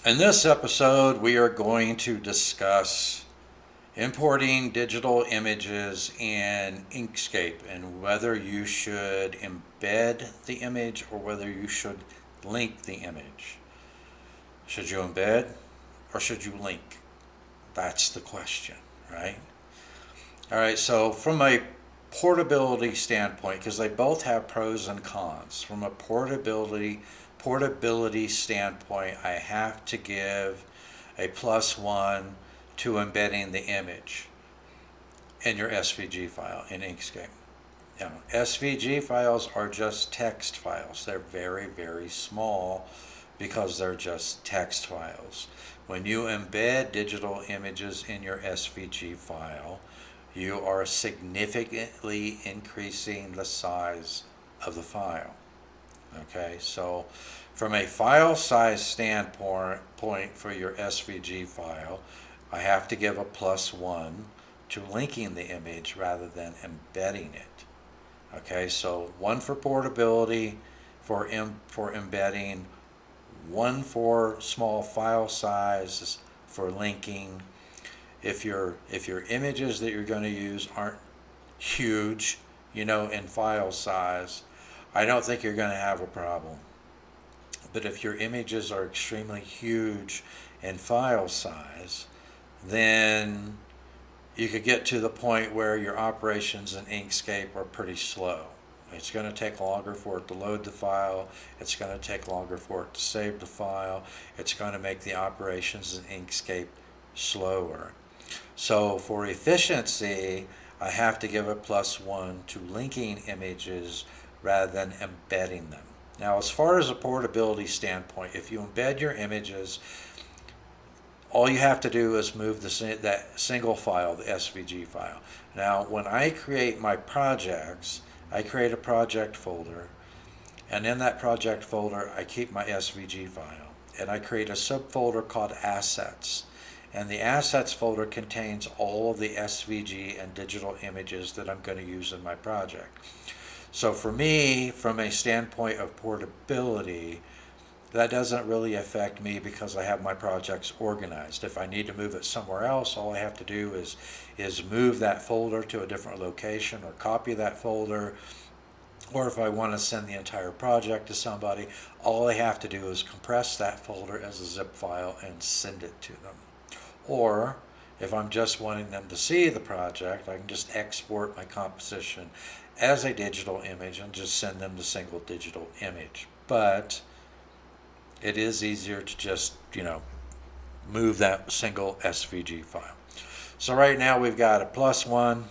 In this episode, we are going to discuss importing digital images in Inkscape and whether you should embed the image or whether you should link the image. Should you embed or should you link? That's the question, right? All right, so from a portability standpoint, because they both have pros and cons, from a portability standpoint, I have to give a +1 to embedding the image in your SVG file in Inkscape. Now, SVG files are just text files. They're very, very small because they're just text files. When you embed digital images in your SVG file, you are significantly increasing the size of the file. Okay, so from a file size standpoint for your SVG file, I have to give a +1 to linking the image rather than embedding it. Okay, so 1 for portability, for embedding, 1 for small file size for linking. If your images that you're going to use aren't huge, in file size, I don't think you're going to have a problem. But if your images are extremely huge in file size, then you could get to the point where your operations in Inkscape are pretty slow. It's going to take longer for it to load the file. It's going to take longer for it to save the file. It's going to make the operations in Inkscape slower. So for efficiency, I have to give a +1 to linking images rather than embedding them. Now, as far as a portability standpoint, if you embed your images, all you have to do is move that single file, the SVG file. Now, when I create my projects, I create a project folder, and in that project folder, I keep my SVG file, and I create a subfolder called Assets. And the Assets folder contains all of the SVG and digital images that I'm going to use in my project. So for me, from a standpoint of portability, that doesn't really affect me because I have my projects organized. If I need to move it somewhere else, all I have to do is move that folder to a different location or copy that folder. Or if I want to send the entire project to somebody, all I have to do is compress that folder as a zip file and send it to them. Or if I'm just wanting them to see the project, I can just export my composition as a digital image and just send them the single digital image. But it is easier to just, move that single SVG file. So right now we've got a +1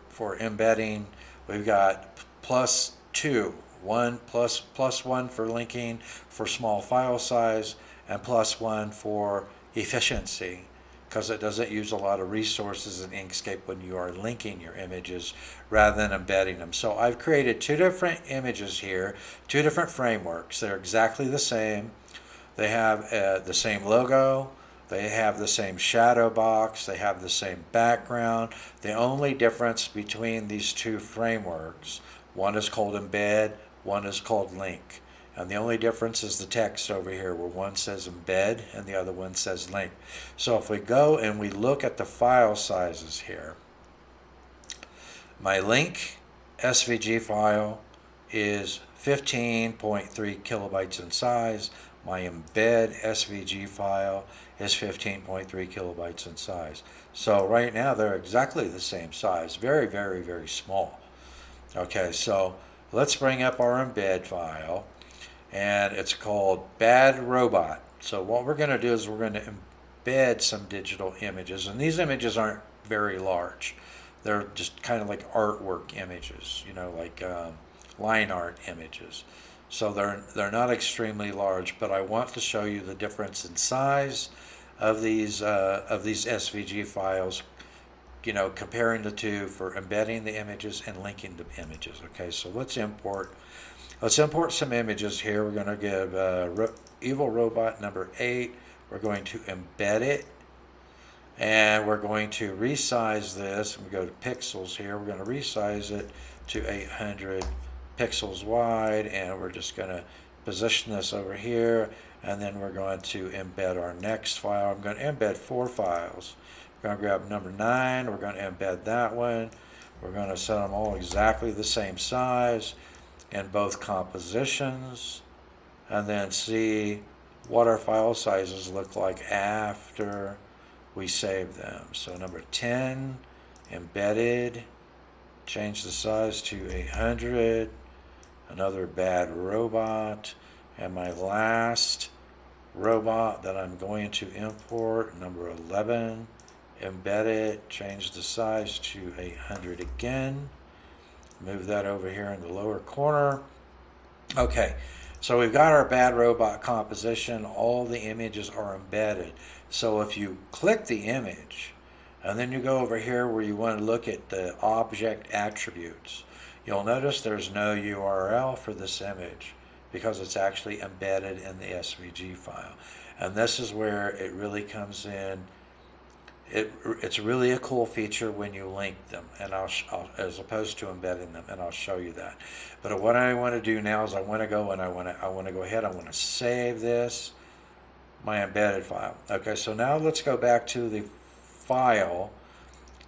for embedding. We've got +2, +1 for linking for small file size, and +1 for efficiency, because it doesn't use a lot of resources in Inkscape when you are linking your images rather than embedding them. So I've created 2 different images here, 2 different frameworks. They're exactly the same. They have the same logo. They have the same shadow box. They have the same background. The only difference between these 2 frameworks, one is called Embed, one is called Link. And the only difference is the text over here, where one says embed and the other one says link. So if we go and we look at the file sizes here, my link SVG file is 15.3 kilobytes in size. My embed SVG file is 15.3 kilobytes in size. So right now they're exactly the same size, very, very, very small. Okay, so let's bring up our embed file, and it's called Bad Robot. So what we're going to do is we're going to embed some digital images, and these images aren't very large. They're just kind of like artwork images, like line art images. So they're not extremely large, but I want to show you the difference in size of these SVG files, comparing the 2 for embedding the images and linking the images. Okay, so let's import some images here. We're going to give Evil Robot number 8. We're going to embed it, and we're going to resize this. We go to pixels here. We're going to resize it to 800 pixels wide, and we're just going to position this over here, and then we're going to embed our next file. I'm going to embed 4 files. We're going to grab number 9, we're going to embed that one. We're going to set them all exactly the same size in both compositions, and then see what our file sizes look like after we save them. So number 10, embedded, change the size to 800, another bad robot, and my last robot that I'm going to import, number 11, embed it, change the size to 800 again, move that over here in the lower corner. Okay, so we've got our bad robot composition. All the images are embedded. So if you click the image and then you go over here where you want to look at the object attributes, you'll notice there's no URL for this image because it's actually embedded in the SVG file. And this is where it really comes in. It's really a cool feature when you link them, and as opposed to embedding them, and I'll show you that. But what I want to do now is I want to go ahead. I want to save this, my embedded file. Okay, so now let's go back to the file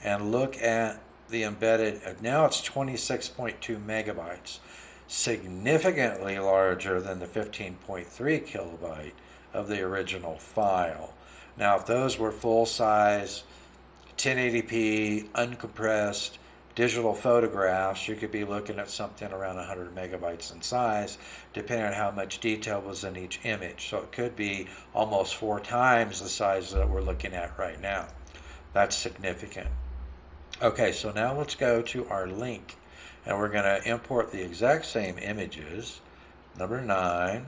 and look at the embedded. Now it's 26.2 megabytes, significantly larger than the 15.3 kilobyte of the original file. Now, if those were full-size, 1080p, uncompressed, digital photographs, you could be looking at something around 100 megabytes in size, depending on how much detail was in each image. So it could be almost 4 times the size that we're looking at right now. That's significant. Okay, so now let's go to our link, and we're going to import the exact same images, number 9,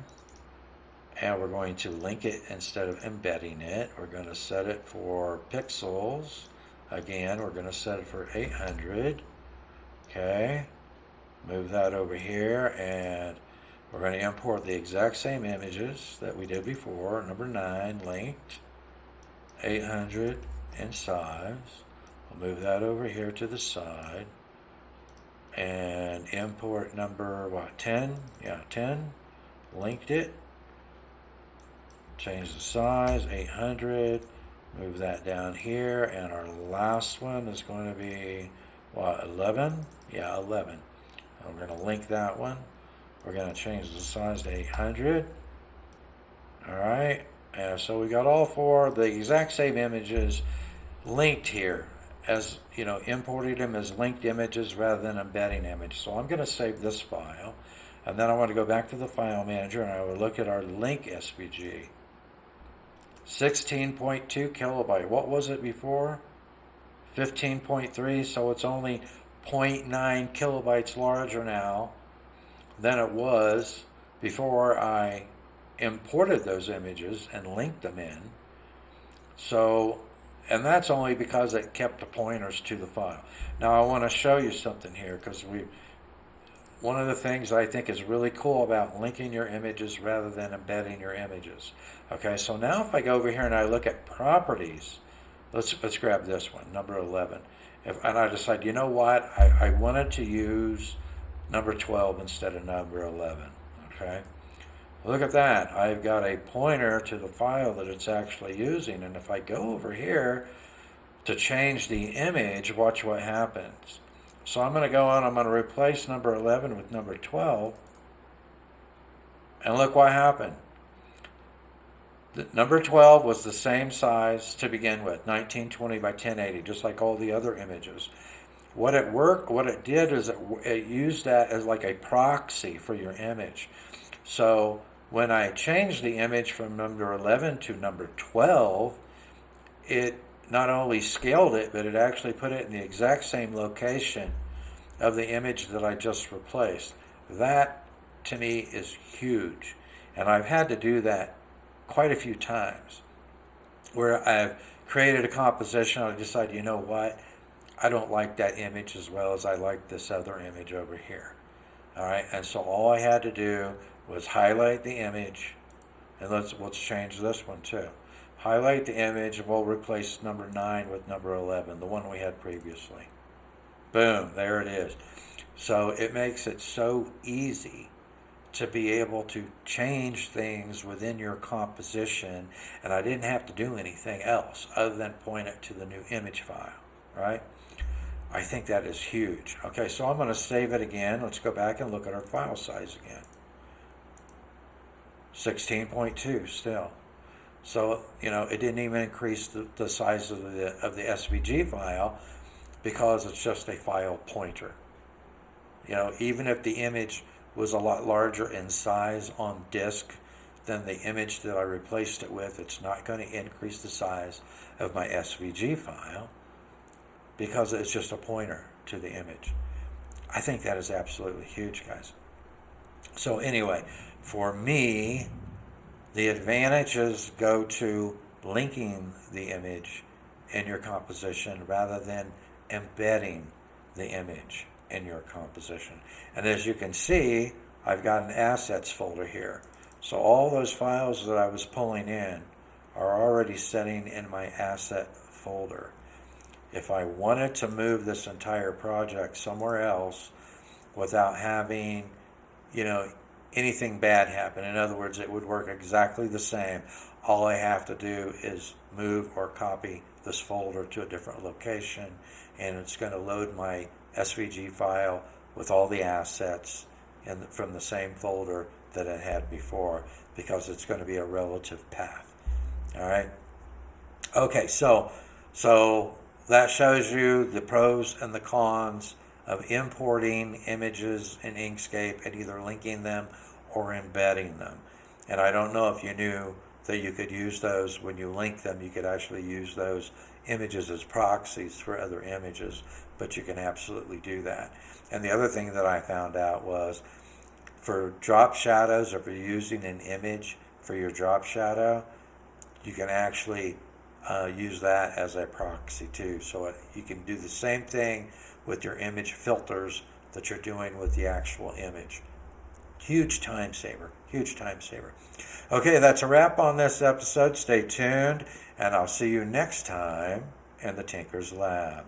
and we're going to link it instead of embedding it. We're going to set it for pixels. Again, we're going to set it for 800. Okay, move that over here, and we're going to import the exact same images that we did before. Number 9 linked, 800 in size. We'll move that over here to the side and import number 10. Yeah, 10, linked it. Change the size, 800, move that down here, and our last one is going to be, 11? Yeah, 11. And we're going to link that one. We're going to change the size to 800. All right, and so we got all 4 of the exact same images linked here, as you know, importing them as linked images rather than embedding images. So I'm going to save this file, and then I want to go back to the file manager, and I will look at our link SVG. 16.2 kilobyte. What was it before? 15.3, so it's only 0.9 kilobytes larger now than it was before I imported those images and linked them in. So, and that's only because it kept the pointers to the file. Now I want to show you something here, because one of the things I think is really cool about linking your images rather than embedding your images. Okay, so now if I go over here and I look at properties, let's grab this one, number 11. And I decide, you know what, I wanted to use number 12 instead of number 11. Okay, look at that. I've got a pointer to the file that it's actually using, and if I go over here to change the image, watch what happens. So I'm going to go on, I'm going to replace number 11 with number 12, and look what happened. The number 12 was the same size to begin with, 1920 by 1080, just like all the other images. What it did is it used that as like a proxy for your image. So when I changed the image from number 11 to number 12, it not only scaled it, but it actually put it in the exact same location of the image that I just replaced. That, to me, is huge. And I've had to do that quite a few times, where I've created a composition, I decide, you know what, I don't like that image as well as I like this other image over here. All right, and so all I had to do was highlight the image, and let's change this one too. Highlight the image, and we'll replace number 9 with number 11, the one we had previously. Boom, there it is. So it makes it so easy to be able to change things within your composition, and I didn't have to do anything else other than point it to the new image file, right? I think that is huge. Okay, so I'm going to save it again. Let's go back and look at our file size again. 16.2 still. So, it didn't even increase the size of the SVG file because it's just a file pointer. Even if the image was a lot larger in size on disk than the image that I replaced it with, it's not going to increase the size of my SVG file because it's just a pointer to the image. I think that is absolutely huge, guys. So anyway, for me, the advantages go to linking the image in your composition rather than embedding the image in your composition. And as you can see, I've got an assets folder here. So all those files that I was pulling in are already sitting in my asset folder. If I wanted to move this entire project somewhere else without having, anything bad happen, in other words, it would work exactly the same. All I have to do is move or copy this folder to a different location, and it's going to load my SVG file with all the assets from the same folder that it had before, because it's going to be a relative path. All right. Okay, so that shows you the pros and the cons of importing images in Inkscape and either linking them or embedding them. And I don't know if you knew that you could use those when you link them. You could actually use those images as proxies for other images, but you can absolutely do that. And the other thing that I found out was for drop shadows, if you're using an image for your drop shadow, you can actually use that as a proxy too. So you can do the same thing with your image filters that you're doing with the actual image. Huge time saver. Huge time saver. Okay, that's a wrap on this episode. Stay tuned, and I'll see you next time in the Tinkerz Lab.